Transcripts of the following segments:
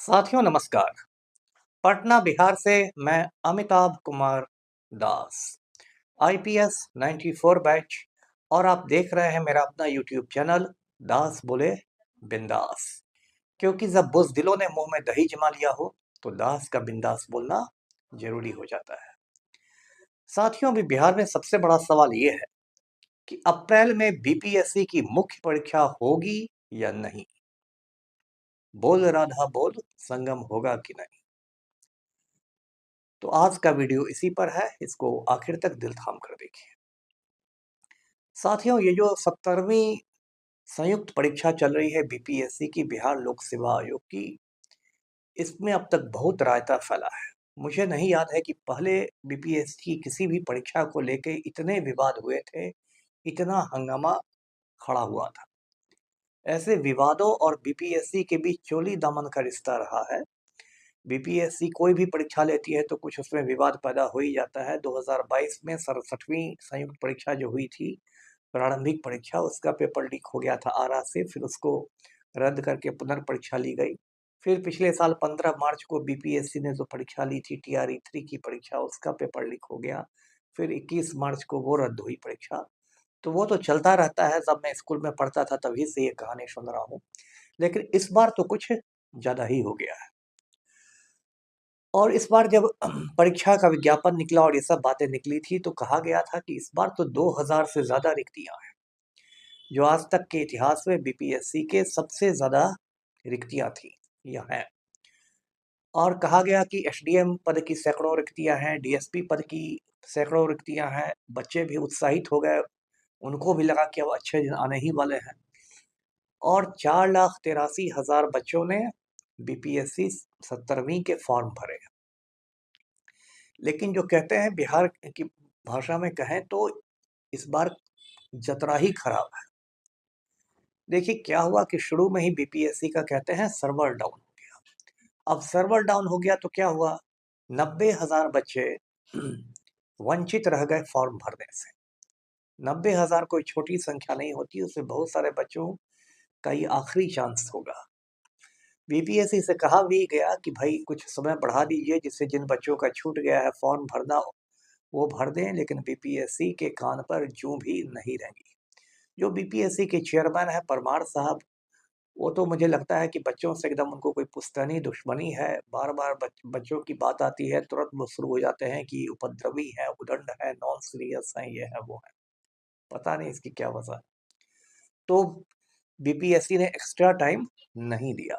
साथियों नमस्कार। पटना बिहार से मैं अमिताभ कुमार दास, आईपीएस 94 बैच, और आप देख रहे हैं मेरा अपना यूट्यूब चैनल दास बोले बिंदास। क्योंकि जब बुज़दिलों ने मुंह में दही जमा लिया हो तो दास का बिंदास बोलना जरूरी हो जाता है। साथियों, अभी बिहार में सबसे बड़ा सवाल ये है कि अप्रैल में बीपीएससी की मुख्य परीक्षा होगी या नहीं। बोल राधा बोल, संगम होगा कि नहीं। तो आज का वीडियो इसी पर है, इसको आखिर तक दिल थाम कर देखिए। साथियों, ये जो 70वीं संयुक्त परीक्षा चल रही है बीपीएससी की, बिहार लोक सेवा आयोग की, इसमें अब तक बहुत रायता फैला है। मुझे नहीं याद है कि पहले बीपीएससी की किसी भी परीक्षा को लेके इतने विवाद हुए थे, इतना हंगामा खड़ा हुआ था। ऐसे विवादों और बीपीएससी के बीच चोली दामन का रिश्ता रहा है। बीपीएससी कोई भी परीक्षा लेती है तो कुछ उसमें विवाद पैदा हो ही जाता है। 2022 में 67वीं संयुक्त परीक्षा जो हुई थी, प्रारंभिक परीक्षा, उसका पेपर लीक हो गया था आरा से, फिर उसको रद्द करके पुनर्परीक्षा ली गई। फिर पिछले साल 15 मार्च को बीपीएससी ने जो परीक्षा ली थी टीआरई 3 की परीक्षा, उसका पेपर लीक हो गया। फिर 21 मार्च को वो रद्द हुई परीक्षा। तो वो तो चलता रहता है, जब मैं स्कूल में पढ़ता था तभी से ये कहानी सुन रहा हूँ। लेकिन इस बार तो कुछ ज़्यादा ही हो गया है। और इस बार जब परीक्षा का विज्ञापन निकला और ये सब बातें निकली थी तो कहा गया था कि इस बार तो 2000 से ज़्यादा रिक्तियां हैं, जो आज तक के इतिहास में बीपीएससी के सबसे ज़्यादा रिक्तियां थी यह हैं। और कहा गया कि एसडीएम पद की सैकड़ों रिक्तियां हैं, डीएसपी पद की सैकड़ों रिक्तियां हैं। बच्चे भी उत्साहित हो गए, उनको भी लगा कि अब अच्छे दिन आने ही वाले हैं। और 4,83,000 बच्चों ने बीपीएससी 70वीं के फॉर्म भरे। लेकिन जो कहते हैं बिहार की भाषा में कहें तो इस बार जतरा ही खराब है। देखिए क्या हुआ कि शुरू में ही बीपीएससी का कहते हैं सर्वर डाउन हो गया। अब सर्वर डाउन हो गया तो क्या हुआ, 90,000 बच्चे वंचित रह गए फॉर्म भरने से। 90,000 कोई छोटी संख्या नहीं होती, उसमें बहुत सारे बच्चों का ये आखिरी चांस होगा। बीपीएससी से कहा भी गया कि भाई कुछ समय बढ़ा दीजिए, जिससे जिन बच्चों का छूट गया है फॉर्म भरना वो भर दें, लेकिन बीपीएससी के कान पर जूं भी नहीं रहेंगी। जो बीपीएससी के चेयरमैन है परमार साहब, वो तो मुझे लगता है कि बच्चों से एकदम उनको कोई पुश्तैनी दुश्मनी है। बार बार बच्चों की बात आती है, तुरंत वो शुरू हो जाते हैं कि उपद्रवी है, उदंड है, नॉन सीरियस है, ये है वो है। पता नहीं इसकी क्या वजह है। तो बीपीएससी ने एक्स्ट्रा टाइम नहीं दिया।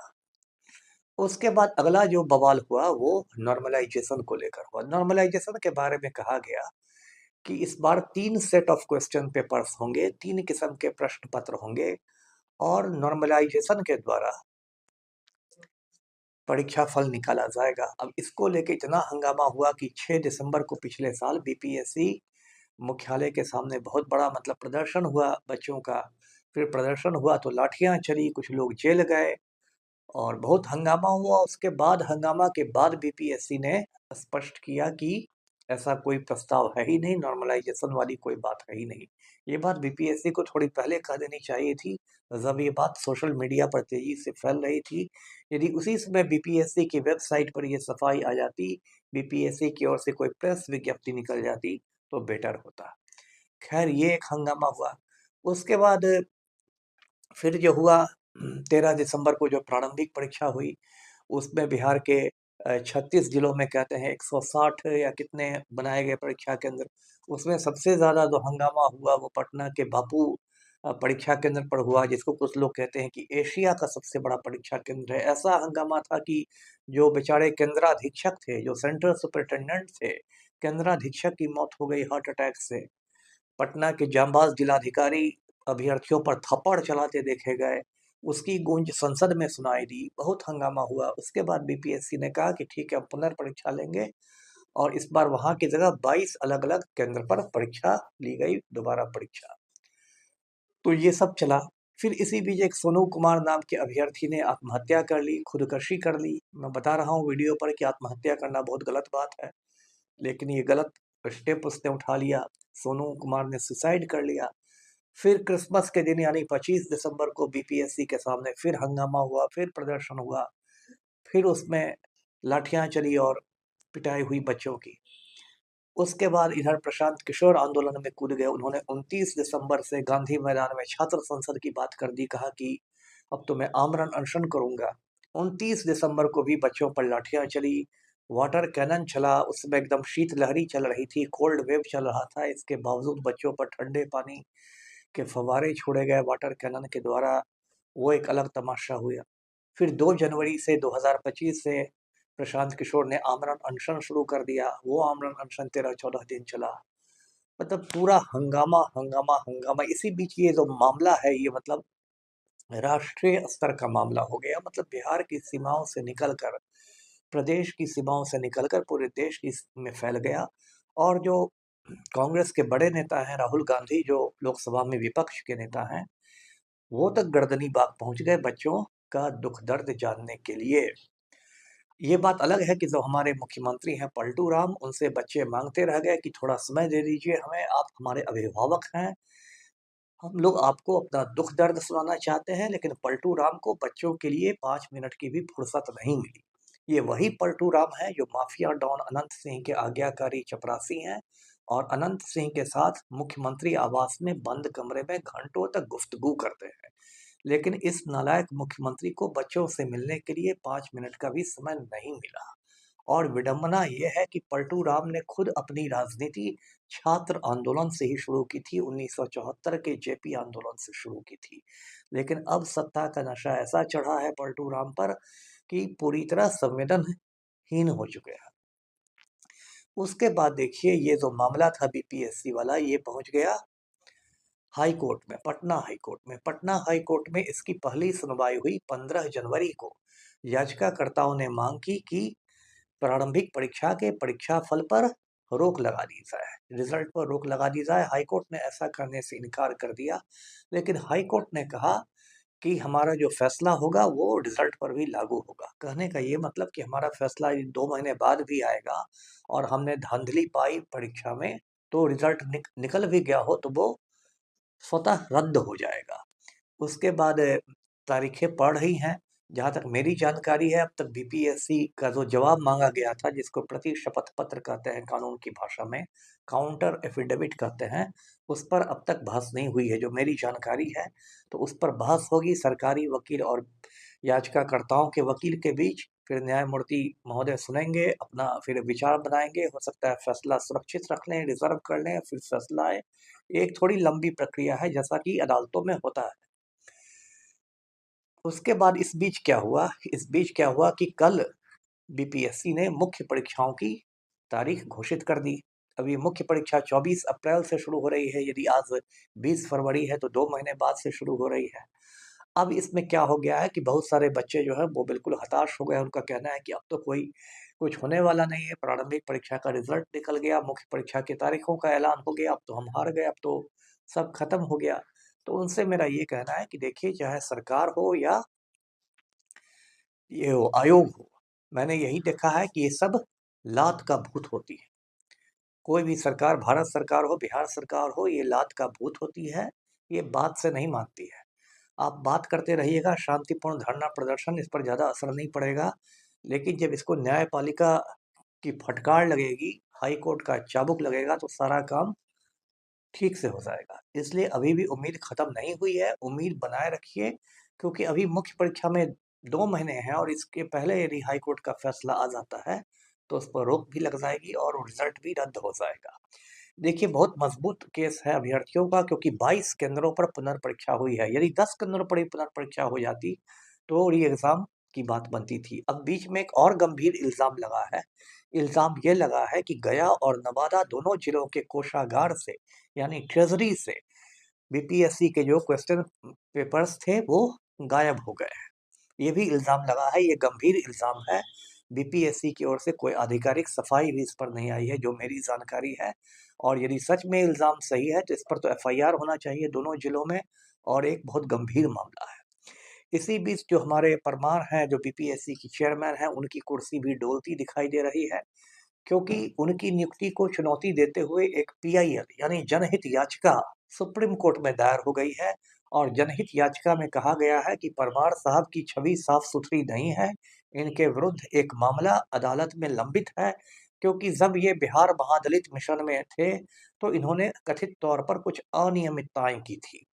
उसके बाद अगला जो बवाल हुआ वो नॉर्मलाइजेशन को लेकर हुआ। नॉर्मलाइजेशन के बारे में कहा गया कि इस बार 3 सेट ऑफ क्वेश्चन पेपर्स होंगे, 3 किस्म के प्रश्न पत्र होंगे, और नॉर्मलाइजेशन के द्वारा परीक्षा फल निकाला जाएगा। अब इसको लेके इतना हंगामा हुआ कि 6 दिसंबर को पिछले साल बीपीएससी मुख्यालय के सामने बहुत बड़ा प्रदर्शन हुआ बच्चों का। फिर प्रदर्शन हुआ तो लाठियां चली, कुछ लोग जेल गए और बहुत हंगामा हुआ। उसके बाद हंगामा के बाद बीपीएससी ने स्पष्ट किया कि ऐसा कोई प्रस्ताव है ही नहीं, नॉर्मलाइजेशन वाली कोई बात है ही नहीं। ये बात बीपीएससी को थोड़ी पहले कह देनी चाहिए थी, जब ये बात सोशल मीडिया पर तेजी से फैल रही थी। यदि उसी समय बीपीएससी की वेबसाइट पर ये सफाई आ जाती, बीपीएससी की ओर से कोई प्रेस विज्ञप्ति निकल जाती तो बेटर होता। खैर, ये एक हंगामा हुआ। उसके बाद फिर जो हुआ, 13 दिसंबर को जो प्रारंभिक परीक्षा हुई, उसमें बिहार के 36 जिलों में कहते हैं 160 या कितने बनाए गए परीक्षा केंद्र। उसमें सबसे ज़्यादा जो हंगामा हुआ वो पटना के बापू परीक्षा केंद्र पर हुआ, जिसको कुछ लोग कहते हैं कि एशिया का सबसे बड़ा परीक्षा केंद्र है। ऐसा हंगामा था कि जो बेचारे केंद्राधीक्षक थे, जो सेंट्रल सुपरिटेंडेंट थे, केंद्राधीक्षक की मौत हो गई हार्ट अटैक से। पटना के जांबाज जिलाधिकारी अभ्यर्थियों पर थप्पड़ चलाते देखे गए, उसकी गूंज संसद में सुनाई दी, बहुत हंगामा हुआ। उसके बाद बीपीएससी ने कहा कि ठीक है, हम पुनर्परीक्षा लेंगे, और इस बार वहां की जगह 22 अलग अलग केंद्र पर परीक्षा ली गई, दोबारा परीक्षा। तो ये सब चला। फिर इसी बीच एक सोनू कुमार नाम के अभ्यर्थी ने आत्महत्या कर ली, खुदकशी कर ली। मैं बता रहा हूँ वीडियो पर कि आत्महत्या करना बहुत गलत बात है, लेकिन ये गलत स्टेप उसने उठा लिया। सोनू कुमार ने सुसाइड कर लिया। फिर क्रिसमस के दिन यानी 25 दिसंबर को बीपीएससी के सामने फिर हंगामा हुआ, फिर प्रदर्शन हुआ। फिर उसमें लाठियां चली और पिटाई हुई बच्चों की। उसके बाद इधर प्रशांत किशोर आंदोलन में कूद गए। उन्होंने 29 दिसंबर से गांधी मैदान में छात्र संसद की बात कर दी, कहा कि अब तो मैं आमरण अनशन करूंगा। 29 दिसंबर को भी बच्चों पर लाठियां चली, वाटर कैनन चला, उसमें एकदम शीतलहरी चल रही थी, कोल्ड वेव चल रहा था। इसके बावजूद बच्चों पर ठंडे पानी के फव्वारे छोड़े गए वाटर कैनन के द्वारा, वो एक अलग तमाशा हुआ। फिर 2 जनवरी से 2025 से प्रशांत किशोर ने आमरण अनशन शुरू कर दिया। वो आमरण अनशन 13-14 दिन चला। मतलब पूरा हंगामा हंगामा हंगामा। इसी बीच ये जो मामला है, ये मतलब राष्ट्रीय स्तर का मामला हो गया। मतलब बिहार की सीमाओं से निकलकर, प्रदेश की सीमाओं से निकलकर पूरे देश की में फैल गया। और जो कांग्रेस के बड़े नेता हैं राहुल गांधी, जो लोकसभा में विपक्ष के नेता हैं, वो तक गर्दनी बाग पहुंच गए बच्चों का दुख दर्द जानने के लिए। ये बात अलग है कि जो हमारे मुख्यमंत्री हैं पलटू राम, उनसे बच्चे मांगते रह गए कि थोड़ा समय दे दीजिए हमें, आप हमारे अभिभावक हैं, हम लोग आपको अपना दुख दर्द सुनाना चाहते हैं। लेकिन पलटू राम को बच्चों के लिए 5 मिनट की भी फुर्सत नहीं मिली। ये वही पलटू राम है जो माफिया डॉन अनंत सिंह के आज्ञाकारी चपरासी हैं, और अनंत सिंह के साथ मुख्यमंत्री आवास में बंद कमरे में घंटों तक गुफ्तगू करते हैं। लेकिन इस नालायक मुख्यमंत्री को बच्चों से मिलने के लिए 5 मिनट का भी समय नहीं मिला। और विडंबना यह है कि पलटू राम ने खुद अपनी राजनीति छात्र आंदोलन से ही शुरू की थी, 1974 के जेपी आंदोलन से शुरू की थी। लेकिन अब सत्ता का नशा ऐसा चढ़ा है पलटू राम पर कि पूरी तरह संवेदनहीन हो चुके हैं। उसके बाद देखिए, ये जो मामला था बीपीएससी वाला, ये पहुंच गया हाई कोर्ट में, पटना हाई कोर्ट में। पटना हाई कोर्ट में इसकी पहली सुनवाई हुई 15 जनवरी को। याचिकाकर्ताओं ने मांग की कि प्रारंभिक परीक्षा के परीक्षा फल पर रोक लगा दी जाए, रिजल्ट पर रोक लगा दी जाए। हाईकोर्ट ने ऐसा करने से इनकार कर दिया। लेकिन हाईकोर्ट ने कहा कि हमारा जो फैसला होगा वो रिजल्ट पर भी लागू होगा। कहने का ये मतलब कि हमारा फैसला 2 महीने बाद भी आएगा, और हमने धांधली पाई परीक्षा में तो रिजल्ट निकल भी गया हो तो वो स्वतः रद्द हो जाएगा। उसके बाद तारीखें पड़ रही हैं। जहाँ तक मेरी जानकारी है, अब तक बीपीएससी का जो जवाब मांगा गया था, जिसको प्रति शपथ पत्र कहते हैं कानून की भाषा में, काउंटर एफिडेविट कहते हैं, उस पर अब तक बहस नहीं हुई है जो मेरी जानकारी है। तो उस पर बहस होगी सरकारी वकील और याचिकाकर्ताओं के वकील के बीच। फिर न्यायमूर्ति महोदय सुनेंगे, अपना फिर विचार बनाएंगे। हो सकता है फैसला सुरक्षित रख लें, रिजर्व कर लें, फिर फैसला आए। एक थोड़ी लंबी प्रक्रिया है, जैसा कि अदालतों में होता है। उसके बाद इस बीच क्या हुआ, कि कल बीपीएससी ने मुख्य परीक्षाओं की तारीख घोषित कर दी। अभी मुख्य परीक्षा 24 अप्रैल से शुरू हो रही है। यदि आज 20 फरवरी है तो 2 महीने बाद से शुरू हो रही है। अब इसमें क्या हो गया है कि बहुत सारे बच्चे जो है वो बिल्कुल हताश हो गए। उनका कहना है कि अब तो कोई कुछ होने वाला नहीं है, प्रारंभिक परीक्षा का रिजल्ट निकल गया, मुख्य परीक्षा की तारीखों का ऐलान हो गया, अब तो हम हार गए, अब तो सब खत्म हो गया। तो उनसे मेरा ये कहना है कि देखिए, चाहे सरकार हो या ये हो आयोग हो, मैंने यही देखा है कि ये सब लात का भूत होती है। कोई भी सरकार, भारत सरकार हो, बिहार सरकार हो, ये लात का भूत होती है। ये बात से नहीं मानती है। आप बात करते रहिएगा, शांतिपूर्ण धरना प्रदर्शन, इस पर ज़्यादा असर नहीं पड़ेगा। लेकिन जब इसको न्यायपालिका की फटकार लगेगी, हाई कोर्ट का चाबुक लगेगा, तो सारा काम ठीक से हो जाएगा। इसलिए अभी भी उम्मीद खत्म नहीं हुई है, उम्मीद बनाए रखिए। क्योंकि अभी मुख्य परीक्षा में 2 महीने हैं, और इसके पहले यदि हाई कोर्ट का फैसला आ जाता है तो उस पर रोक भी लग जाएगी और रिजल्ट भी रद्द हो जाएगा। देखिए, बहुत मजबूत केस है अभ्यर्थियों का, क्योंकि 22 केंद्रों पर पुनर्परीक्षा हुई है। यदि 10 केंद्रों पर ही पुनर्परीक्षा हो जाती तो री एग्जाम की बात बनती थी। अब बीच में एक और गंभीर इल्जाम लगा है। इल्जाम ये लगा है कि गया और नवादा दोनों जिलों के कोषागार से, यानी ट्रेजरी से, बीपीएससी के जो क्वेश्चन पेपर्स थे वो गायब हो गए हैं। ये भी इल्जाम लगा है, ये गंभीर इल्जाम है। बीपीएससी की ओर से कोई आधिकारिक सफाई भी इस पर नहीं आई है जो मेरी जानकारी है। और यदि सच में इल्जाम सही है तो इस पर तो एफआईआर होना चाहिए दोनों जिलों में, और एक बहुत गंभीर मामला है। इसी बीच जो हमारे परमार हैं, जो बीपीएससी की चेयरमैन हैं, उनकी कुर्सी भी डोलती दिखाई दे रही है। क्योंकि उनकी नियुक्ति को चुनौती देते हुए एक पीआईएल यानी जनहित याचिका सुप्रीम कोर्ट में दायर हो गई है। और जनहित याचिका में कहा गया है कि परमार साहब की छवि साफ सुथरी नहीं है, इनके विरुद्ध एक मामला अदालत में लंबित है, क्योंकि जब ये बिहार महादलित मिशन में थे तो इन्होंने कथित तौर पर कुछ अनियमितताएं की थी।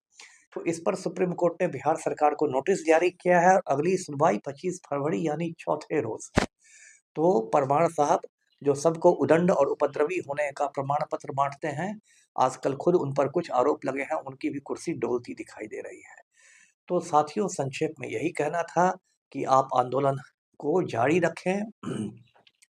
तो इस पर सुप्रीम कोर्ट ने बिहार सरकार को नोटिस जारी किया है और अगली सुनवाई 25 फरवरी यानी चौथे रोज। तो परमार साहब, जो सबको उदंड और उपद्रवी होने का प्रमाण पत्र बांटते हैं, आजकल खुद उन पर कुछ आरोप लगे हैं, उनकी भी कुर्सी डोलती दिखाई दे रही है। तो साथियों, संक्षेप में यही कहना था कि आप आंदोलन को जारी रखें।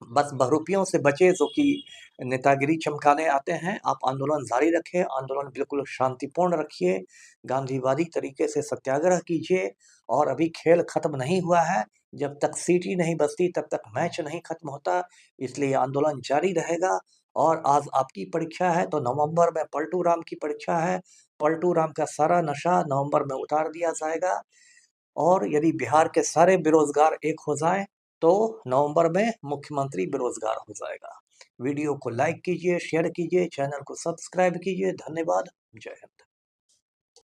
बस बहरूपियों से बचे जो कि नेतागिरी चमकाने आते हैं। आप आंदोलन जारी रखें, आंदोलन बिल्कुल शांतिपूर्ण रखिए, गांधीवादी तरीके से सत्याग्रह कीजिए। और अभी खेल खत्म नहीं हुआ है, जब तक सीटी नहीं बजती तब तक मैच नहीं खत्म होता, इसलिए आंदोलन जारी रहेगा। और आज आपकी परीक्षा है, तो नवंबर में पलटू राम की परीक्षा है। पलटू राम का सारा नशा नवंबर में उतार दिया जाएगा। और यदि बिहार के सारे बेरोजगार एक हो जाएं, तो नवंबर में मुख्यमंत्री बेरोजगार हो जाएगा। वीडियो को लाइक कीजिए, शेयर कीजिए, चैनल को सब्सक्राइब कीजिए। धन्यवाद। जय हिंद।